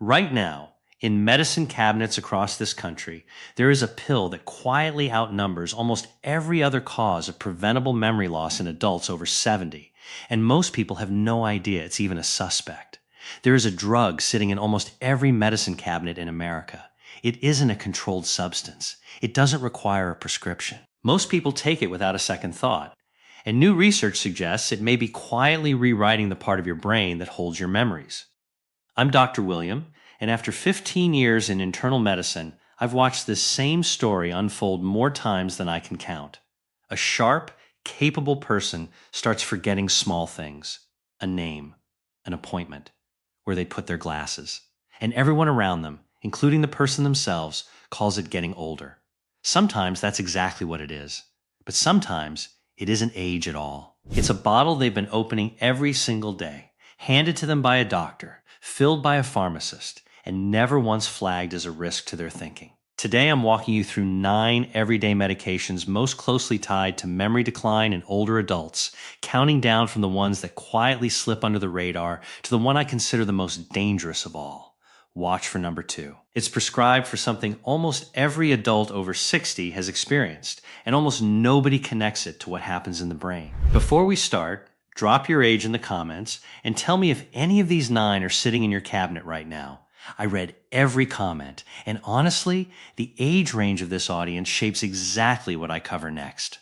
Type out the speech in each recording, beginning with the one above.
Right now, in medicine cabinets across this country, there is a pill that quietly outnumbers almost every other cause of preventable memory loss in adults over 70, and most people have no idea it's even a suspect. There is a drug sitting in almost every medicine cabinet in America. It isn't a controlled substance. It doesn't require a prescription. Most people take it without a second thought. And new research suggests it may be quietly rewriting the part of your brain that holds your memories. I'm Dr. William, and after 15 years in internal medicine, I've watched this same story unfold more times than I can count. A sharp, capable person starts forgetting small things, a name, an appointment, where they put their glasses. And everyone around them, including the person themselves, calls it getting older. Sometimes that's exactly what it is, but sometimes it isn't age at all. It's a bottle they've been opening every single day, handed to them by a doctor, filled by a pharmacist, and never once flagged as a risk to their thinking. Today I'm walking you through 9 everyday medications most closely tied to memory decline in older adults, counting down from the ones that quietly slip under the radar to the one I consider the most dangerous of all. Watch for number 2. It's prescribed for something almost every adult over 60 has experienced, and almost nobody connects it to what happens in the brain. Before we start, drop your age in the comments and tell me if any of these 9 are sitting in your cabinet right now. I read every comment, and honestly, the age range of this audience shapes exactly what I cover next.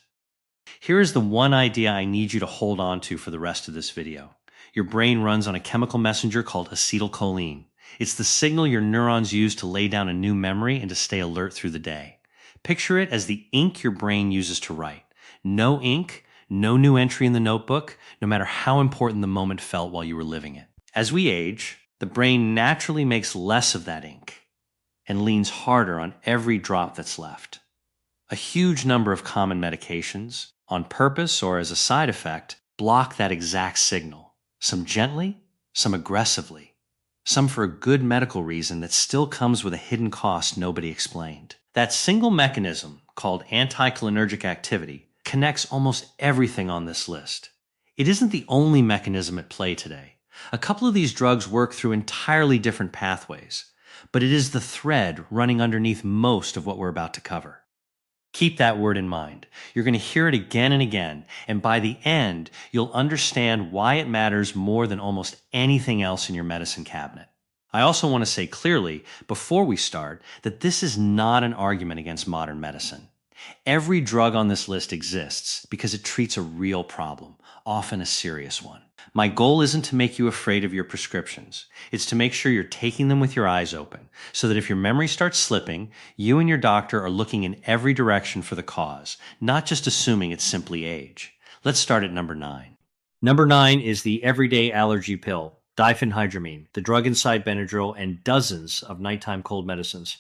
Here is the one idea I need you to hold on to for the rest of this video. Your brain runs on a chemical messenger called acetylcholine. It's the signal your neurons use to lay down a new memory and to stay alert through the day. Picture it as the ink your brain uses to write. No ink, no new entry in the notebook, no matter how important the moment felt while you were living it. As we age, the brain naturally makes less of that ink and leans harder on every drop that's left. A huge number of common medications, on purpose or as a side effect, block that exact signal. Some gently, some aggressively, some for a good medical reason that still comes with a hidden cost nobody explained. That single mechanism, called anticholinergic activity, connects almost everything on this list. It isn't the only mechanism at play today. A couple of these drugs work through entirely different pathways, but it is the thread running underneath most of what we're about to cover. Keep that word in mind. You're going to hear it again and again, and by the end, you'll understand why it matters more than almost anything else in your medicine cabinet. I also want to say clearly, before we start, that this is not an argument against modern medicine. Every drug on this list exists because it treats a real problem, often a serious one. My goal isn't to make you afraid of your prescriptions. It's to make sure you're taking them with your eyes open, so that if your memory starts slipping, you and your doctor are looking in every direction for the cause, not just assuming it's simply age. Let's start at number 9. Number 9 is the everyday allergy pill, diphenhydramine, the drug inside Benadryl and dozens of nighttime cold medicines.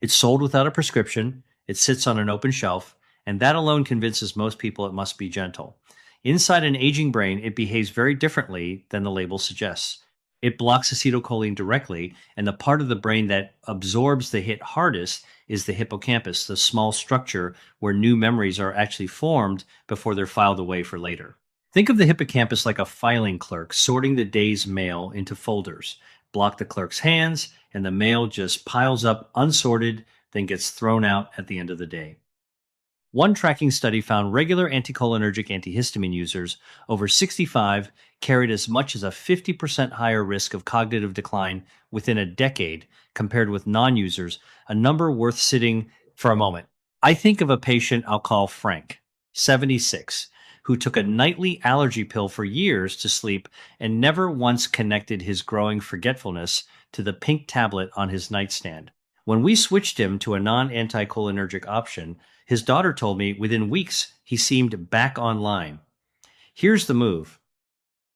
It's sold without a prescription, it sits on an open shelf, and that alone convinces most people it must be gentle. Inside an aging brain, it behaves very differently than the label suggests. It blocks acetylcholine directly, and the part of the brain that absorbs the hit hardest is the hippocampus, the small structure where new memories are actually formed before they're filed away for later. Think of the hippocampus like a filing clerk sorting the day's mail into folders. Block the clerk's hands, and the mail just piles up unsorted, then gets thrown out at the end of the day. One tracking study found regular anticholinergic antihistamine users over 65 carried as much as a 50% higher risk of cognitive decline within a decade compared with non-users, a number worth sitting for a moment. I think of a patient I'll call Frank, 76, who took a nightly allergy pill for years to sleep and never once connected his growing forgetfulness to the pink tablet on his nightstand. When we switched him to a non-anticholinergic option, his daughter told me within weeks he seemed back online. Here's the move.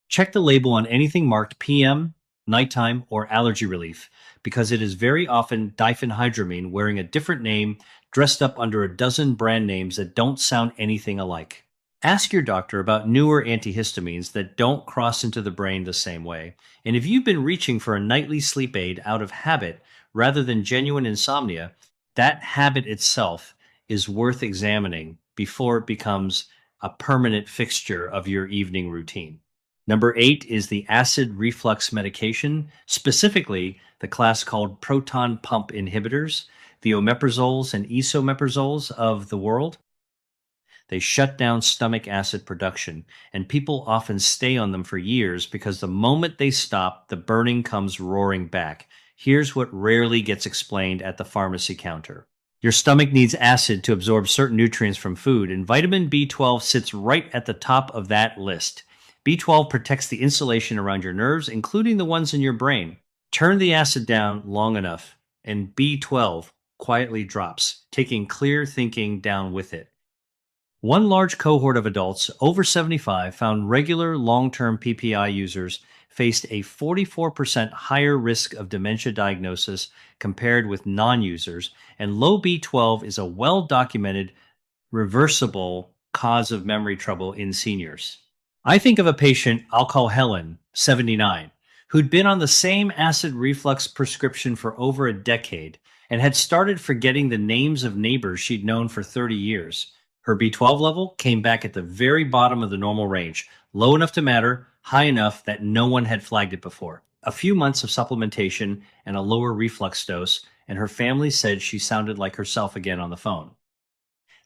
Check the label on anything marked PM, nighttime, or allergy relief, because it is very often diphenhydramine wearing a different name dressed up under a dozen brand names that don't sound anything alike. Ask your doctor about newer antihistamines that don't cross into the brain the same way, and if you've been reaching for a nightly sleep aid out of habit rather than genuine insomnia, that habit itself is worth examining before it becomes a permanent fixture of your evening routine. Number 8 is the acid reflux medication, specifically the class called proton pump inhibitors, the omeprazoles and esomeprazoles of the world. They shut down stomach acid production, and people often stay on them for years because the moment they stop, the burning comes roaring back. Here's what rarely gets explained at the pharmacy counter. Your stomach needs acid to absorb certain nutrients from food, and vitamin B12 sits right at the top of that list. B12 protects the insulation around your nerves, including the ones in your brain. Turn the acid down long enough, and B12 quietly drops, taking clear thinking down with it. One large cohort of adults over 75 found regular long-term PPI users faced a 44% higher risk of dementia diagnosis compared with non-users, and low B12 is a well-documented reversible cause of memory trouble in seniors. I think of a patient I'll call Helen, 79, who'd been on the same acid reflux prescription for over a decade and had started forgetting the names of neighbors she'd known for 30 years. Her B12 level came back at the very bottom of the normal range, low enough to matter, high enough that no one had flagged it before. A few months of supplementation and a lower reflux dose, and her family said she sounded like herself again on the phone.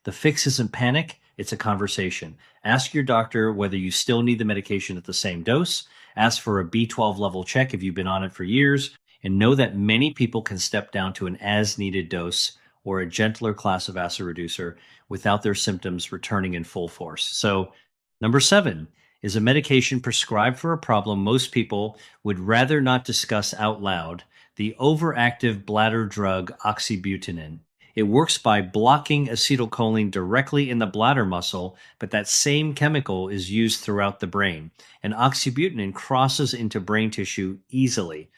The fix isn't panic, it's a conversation. Ask your doctor whether you still need the medication at the same dose. Ask for a B12 level check if you've been on it for years, and know that many people can step down to an as-needed dose or a gentler class of acid reducer without their symptoms returning in full force. So, number 7 is a medication prescribed for a problem most people would rather not discuss out loud, the overactive bladder drug oxybutynin. It works by blocking acetylcholine directly in the bladder muscle, but that same chemical is used throughout the brain, and oxybutynin crosses into brain tissue easily.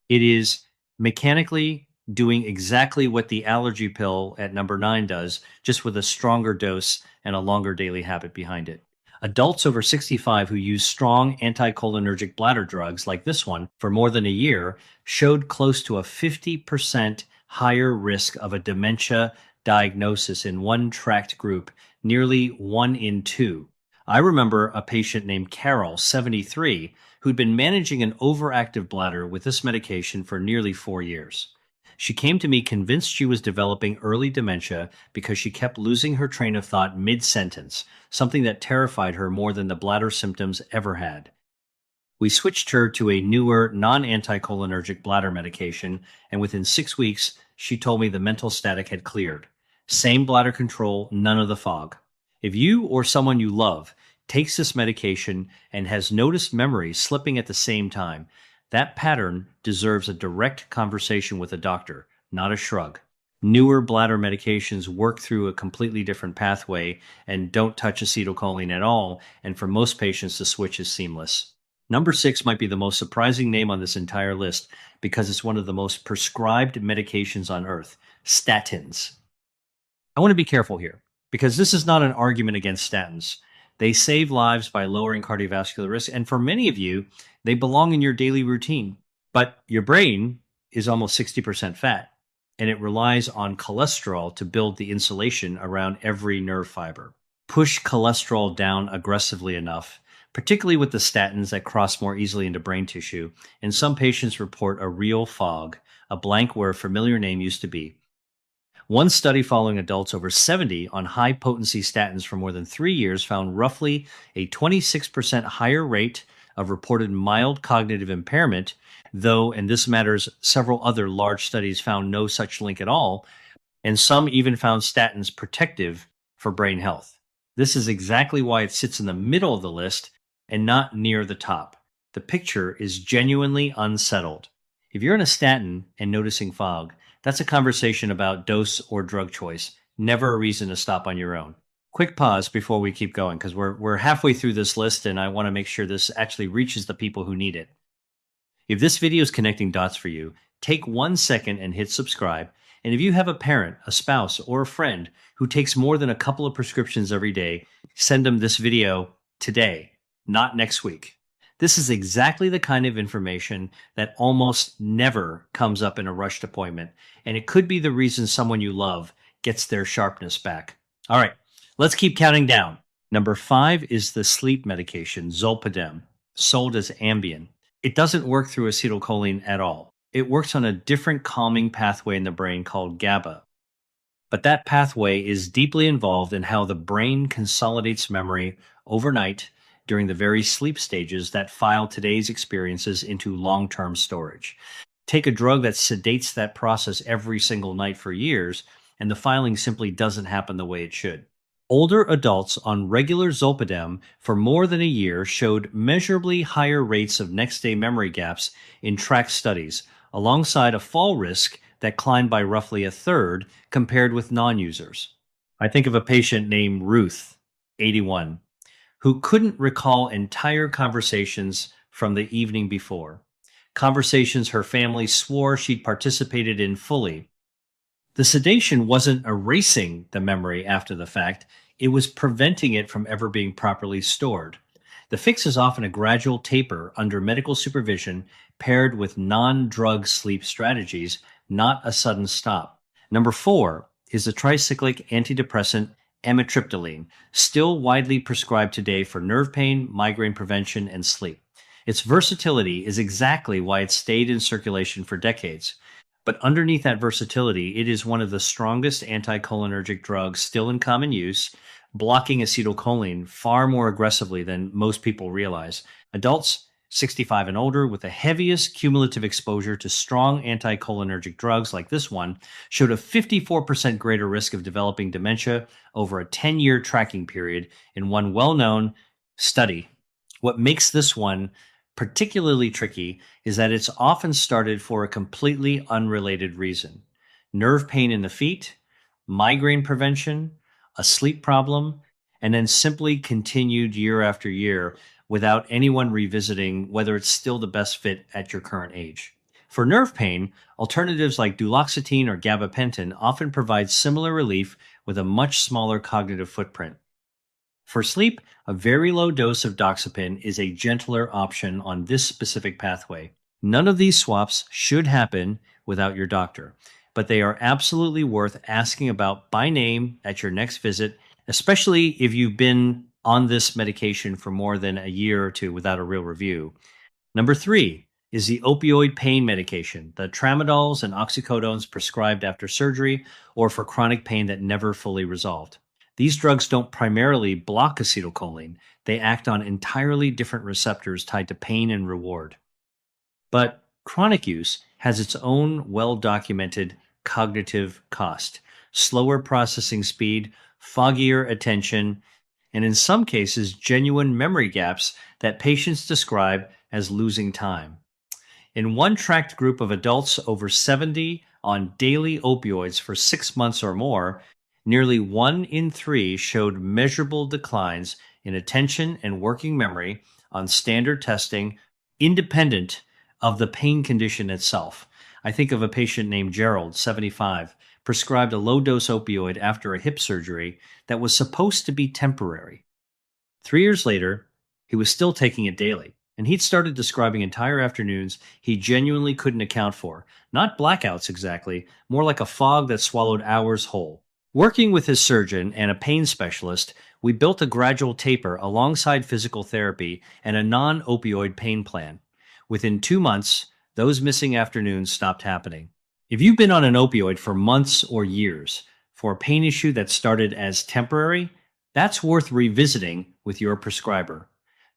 It is mechanically doing exactly what the allergy pill at number 9 does, just with a stronger dose and a longer daily habit behind it. Adults over 65 who use strong anticholinergic bladder drugs like this one for more than a year showed close to a 50% higher risk of a dementia diagnosis in one tracked group, nearly 1 in 2. I remember a patient named Carol, 73, who'd been managing an overactive bladder with this medication for nearly 4 years. She came to me convinced she was developing early dementia because she kept losing her train of thought mid-sentence, something that terrified her more than the bladder symptoms ever had. We switched her to a newer, non-anticholinergic bladder medication, and within 6 weeks, she told me the mental static had cleared. Same bladder control, none of the fog. If you or someone you love takes this medication and has noticed memories slipping at the same time, that pattern deserves a direct conversation with a doctor, not a shrug. Newer bladder medications work through a completely different pathway and don't touch acetylcholine at all, and for most patients, the switch is seamless. Number 6 might be the most surprising name on this entire list because it's one of the most prescribed medications on earth, statins. I want to be careful here because this is not an argument against statins. They save lives by lowering cardiovascular risk, and for many of you, they belong in your daily routine. But your brain is almost 60% fat, and it relies on cholesterol to build the insulation around every nerve fiber. Push cholesterol down aggressively enough, particularly with the statins that cross more easily into brain tissue, and some patients report a real fog, a blank where a familiar name used to be. One study following adults over 70 on high-potency statins for more than 3 years found roughly a 26% higher rate of reported mild cognitive impairment, though, and this matters, several other large studies found no such link at all, and some even found statins protective for brain health. This is exactly why it sits in the middle of the list and not near the top. The picture is genuinely unsettled. If you're on a statin and noticing fog, that's a conversation about dose or drug choice, never a reason to stop on your own. Quick pause before we keep going because we're halfway through this list and I want to make sure this actually reaches the people who need it. If this video is connecting dots for you, take 1 second and hit subscribe. And if you have a parent, a spouse, or a friend who takes more than a couple of prescriptions every day, send them this video today, not next week. This is exactly the kind of information that almost never comes up in a rushed appointment, and it could be the reason someone you love gets their sharpness back. All right, let's keep counting down. Number 5 is the sleep medication, zolpidem. sold as Ambien. It doesn't work through acetylcholine at all. It works on a different calming pathway in the brain called GABA. But that pathway is deeply involved in how the brain consolidates memory overnight during the very sleep stages that file today's experiences into long term storage. Take a drug that sedates that process every single night for years, and the filing simply doesn't happen the way it should. Older adults on regular zolpidem for more than a year showed measurably higher rates of next day memory gaps in tracked studies, alongside a fall risk that climbed by roughly a third compared with non users. I think of a patient named Ruth, 81, who couldn't recall entire conversations from the evening before, conversations her family swore she'd participated in fully. The sedation wasn't erasing the memory after the fact, it was preventing it from ever being properly stored. The fix is often a gradual taper under medical supervision paired with non drug sleep strategies, not a sudden stop. Number 4 is the tricyclic antidepressant amitriptyline, still widely prescribed today for nerve pain, migraine prevention, and sleep. Its versatility is exactly why it stayed in circulation for decades. But underneath that versatility, it is one of the strongest anticholinergic drugs still in common use, blocking acetylcholine far more aggressively than most people realize. Adults 65 and older with the heaviest cumulative exposure to strong anticholinergic drugs like this one showed a 54% greater risk of developing dementia over a 10-year tracking period in one well-known study. What makes this one particularly tricky is that it's often started for a completely unrelated reason: nerve pain in the feet, migraine prevention, a sleep problem, and then simply continued year after year without anyone revisiting whether it's still the best fit at your current age. For nerve pain, alternatives like duloxetine or gabapentin often provide similar relief with a much smaller cognitive footprint. For sleep, a very low dose of doxepin is a gentler option on this specific pathway. None of these swaps should happen without your doctor, but they are absolutely worth asking about by name at your next visit, especially if you've been on this medication for more than a year or two without a real review. Number 3 is the opioid pain medication, the tramadols and oxycodones prescribed after surgery or for chronic pain that never fully resolved. These drugs don't primarily block acetylcholine. They act on entirely different receptors tied to pain and reward. But chronic use has its own well-documented cognitive cost: slower processing speed, foggier attention, and in some cases, genuine memory gaps that patients describe as losing time. In one tracked group of adults over 70 on daily opioids for 6 months or more, nearly 1 in 3 showed measurable declines in attention and working memory on standard testing, independent of the pain condition itself. I think of a patient named Gerald, 75, prescribed a low-dose opioid after a hip surgery that was supposed to be temporary. 3 years later, he was still taking it daily, and he'd started describing entire afternoons he genuinely couldn't account for. Not blackouts exactly, more like a fog that swallowed hours whole. Working with his surgeon and a pain specialist, we built a gradual taper alongside physical therapy and a non-opioid pain plan. Within 2 months, those missing afternoons stopped happening. If you've been on an opioid for months or years for a pain issue that started as temporary, that's worth revisiting with your prescriber.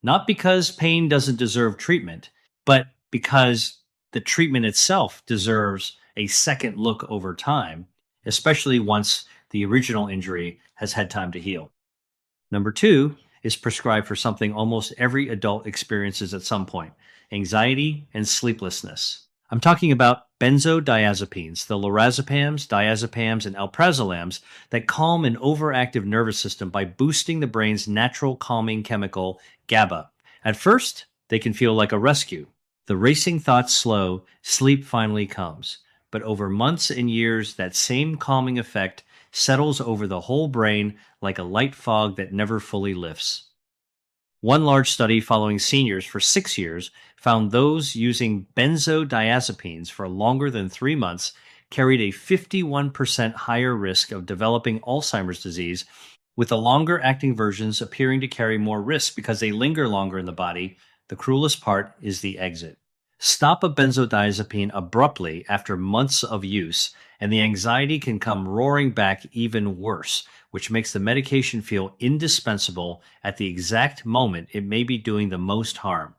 Not because pain doesn't deserve treatment, but because the treatment itself deserves a second look over time, especially once the original injury has had time to heal. Number 2 is prescribed for something almost every adult experiences at some point: anxiety and sleeplessness. I'm talking about benzodiazepines, the lorazepams, diazepams, and alprazolams that calm an overactive nervous system by boosting the brain's natural calming chemical, GABA. At first, they can feel like a rescue. The racing thoughts slow, sleep finally comes. But over months and years, that same calming effect settles over the whole brain like a light fog that never fully lifts. One large study following seniors for 6 years found those using benzodiazepines for longer than 3 months carried a 51% higher risk of developing Alzheimer's disease, with the longer acting versions appearing to carry more risk because they linger longer in the body, The cruelest part is the exit. Stop a benzodiazepine abruptly after months of use, and the anxiety can come roaring back even worse, which makes the medication feel indispensable at the exact moment it may be doing the most harm.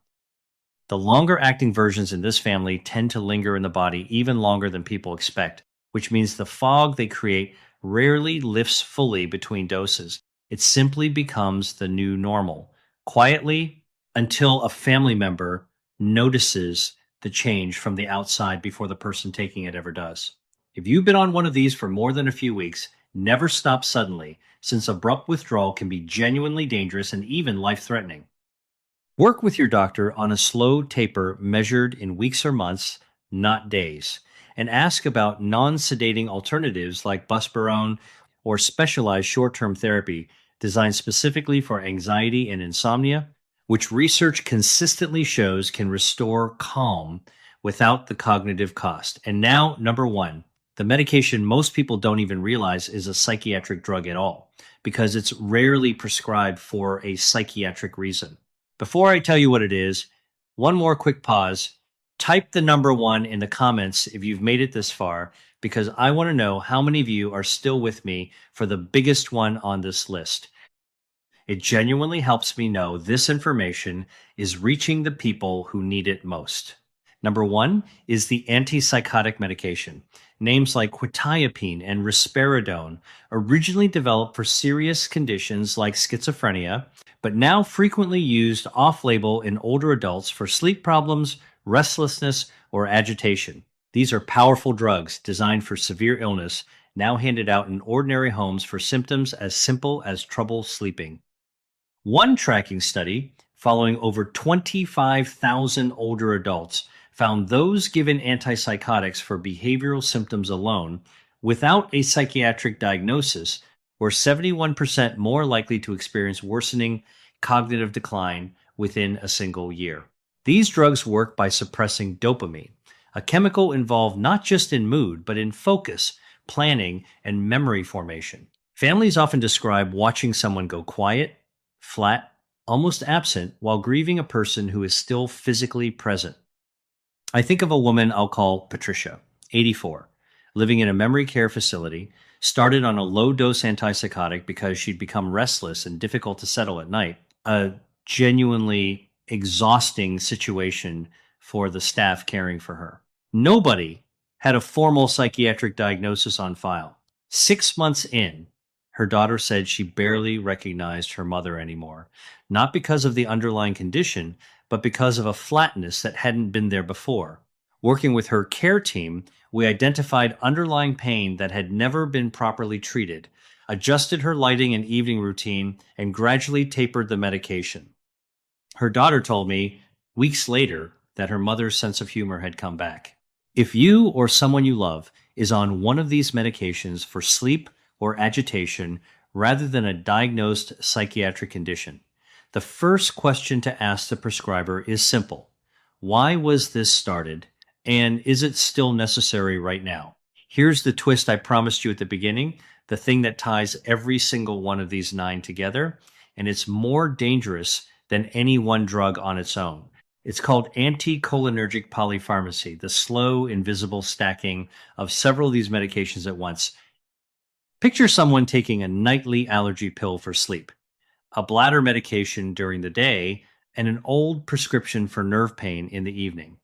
The longer acting versions in this family tend to linger in the body even longer than people expect, which means the fog they create rarely lifts fully between doses. It simply becomes the new normal, quietly until a family member notices the change from the outside before the person taking it ever does. If you've been on one of these for more than a few weeks, never stop suddenly, since abrupt withdrawal can be genuinely dangerous and even life threatening. Work with your doctor on a slow taper measured in weeks or months, not days, and ask about non sedating alternatives like buspirone or specialized short term therapy designed specifically for anxiety and insomnia, which research consistently shows can restore calm without the cognitive cost. And now, number one, the medication most people don't even realize is a psychiatric drug at all because it's rarely prescribed for a psychiatric reason. Before I tell you what it is, one more quick pause. Type the number one in the comments if you've made it this far, because I want to know how many of you are still with me for the biggest one on this list. It genuinely helps me know this information is reaching the people who need it most. Number one is the antipsychotic medication. Names like quetiapine and risperidone, originally developed for serious conditions like schizophrenia, but now frequently used off-label in older adults for sleep problems, restlessness, or agitation. These are powerful drugs designed for severe illness, now handed out in ordinary homes for symptoms as simple as trouble sleeping. One tracking study, following over 25,000 older adults, found those given antipsychotics for behavioral symptoms alone, without a psychiatric diagnosis, were 71% more likely to experience worsening cognitive decline within a single year. These drugs work by suppressing dopamine, a chemical involved not just in mood, but in focus, planning, and memory formation. Families often describe watching someone go quiet, flat, almost absent, while grieving a person who is still physically present. I think of a woman I'll call Patricia, 84, living in a memory care facility, started on a low-dose antipsychotic because she'd become restless and difficult to settle at night, a genuinely exhausting situation for the staff caring for her. Nobody had a formal psychiatric diagnosis on file. 6 months in, her daughter said she barely recognized her mother anymore, not because of the underlying condition, but because of a flatness that hadn't been there before. Working with her care team, we identified underlying pain that had never been properly treated, adjusted her lighting and evening routine, and gradually tapered the medication. Her daughter told me weeks later that her mother's sense of humor had come back. If you or someone you love is on one of these medications for sleep or agitation rather than a diagnosed psychiatric condition, the first question to ask the prescriber is simple. Why was this started, and is it still necessary right now? Here's the twist I promised you at the beginning, the thing that ties every single one of these 9 together, and it's more dangerous than any one drug on its own. It's called anticholinergic polypharmacy, the slow, invisible stacking of several of these medications at once. Picture someone taking a nightly allergy pill for sleep, a bladder medication during the day, and an old prescription for nerve pain in the evening.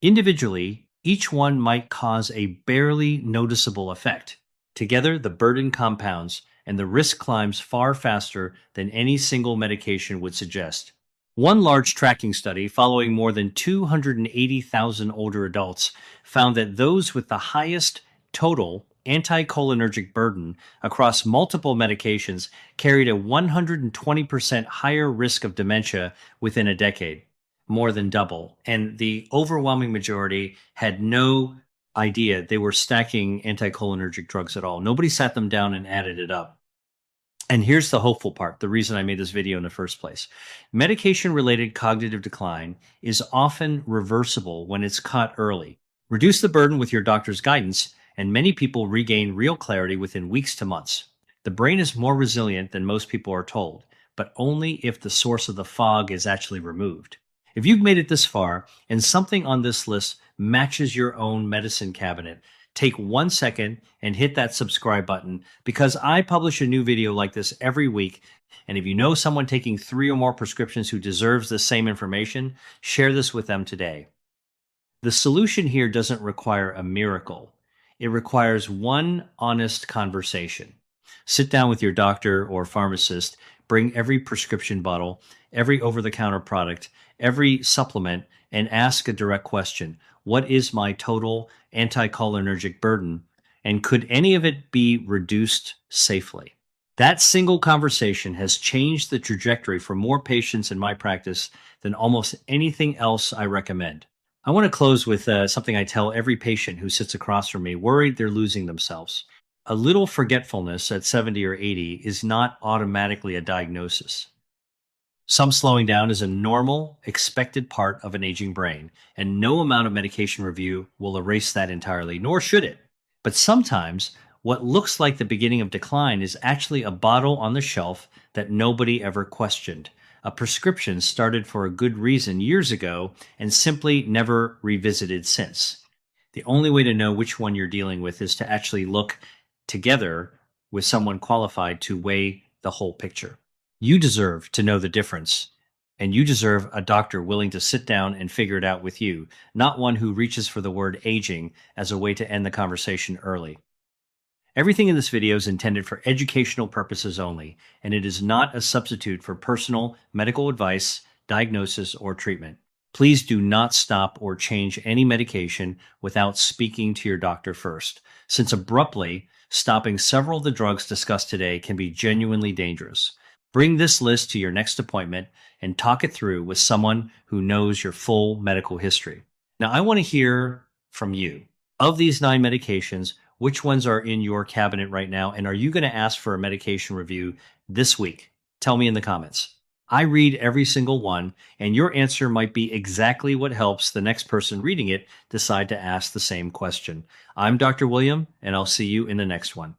Individually, each one might cause a barely noticeable effect. Together, the burden compounds and the risk climbs far faster than any single medication would suggest. One large tracking study following more than 280,000 older adults found that those with the highest total anticholinergic burden across multiple medications carried a 120% higher risk of dementia within a decade, more than double. And the overwhelming majority had no idea they were stacking anticholinergic drugs at all. Nobody sat them down and added it up. And here's the hopeful part, the reason I made this video in the first place. Medication-related cognitive decline is often reversible when it's caught early. Reduce the burden with your doctor's guidance, and many people regain real clarity within weeks to months. The brain is more resilient than most people are told, but only if the source of the fog is actually removed. If you've made it this far and something on this list matches your own medicine cabinet, take 1 second and hit that subscribe button because I publish a new video like this every week. And if you know someone taking 3 or more prescriptions who deserves the same information, share this with them today. The solution here doesn't require a miracle. It requires one honest conversation. Sit down with your doctor or pharmacist, bring every prescription bottle, every over-the-counter product, every supplement, and ask a direct question. What is my total anticholinergic burden? And could any of it be reduced safely? That single conversation has changed the trajectory for more patients in my practice than almost anything else I recommend. I want to close with something I tell every patient who sits across from me, worried they're losing themselves. A little forgetfulness at 70 or 80 is not automatically a diagnosis. Some slowing down is a normal, expected part of an aging brain, and no amount of medication review will erase that entirely, nor should it. But sometimes, what looks like the beginning of decline is actually a bottle on the shelf that nobody ever questioned. A prescription started for a good reason years ago and simply never revisited since. The only way to know which one you're dealing with is to actually look together with someone qualified to weigh the whole picture. You deserve to know the difference, and you deserve a doctor willing to sit down and figure it out with you, not one who reaches for the word aging as a way to end the conversation early. Everything in this video is intended for educational purposes only, and it is not a substitute for personal medical advice, diagnosis, or treatment. Please do not stop or change any medication without speaking to your doctor first, since abruptly stopping several of the drugs discussed today can be genuinely dangerous. Bring this list to your next appointment and talk it through with someone who knows your full medical history. Now, I want to hear from you. Of these 9 medications, which ones are in your cabinet right now? And are you going to ask for a medication review this week? Tell me in the comments. I read every single one, and your answer might be exactly what helps the next person reading it decide to ask the same question. I'm Dr. William, and I'll see you in the next one.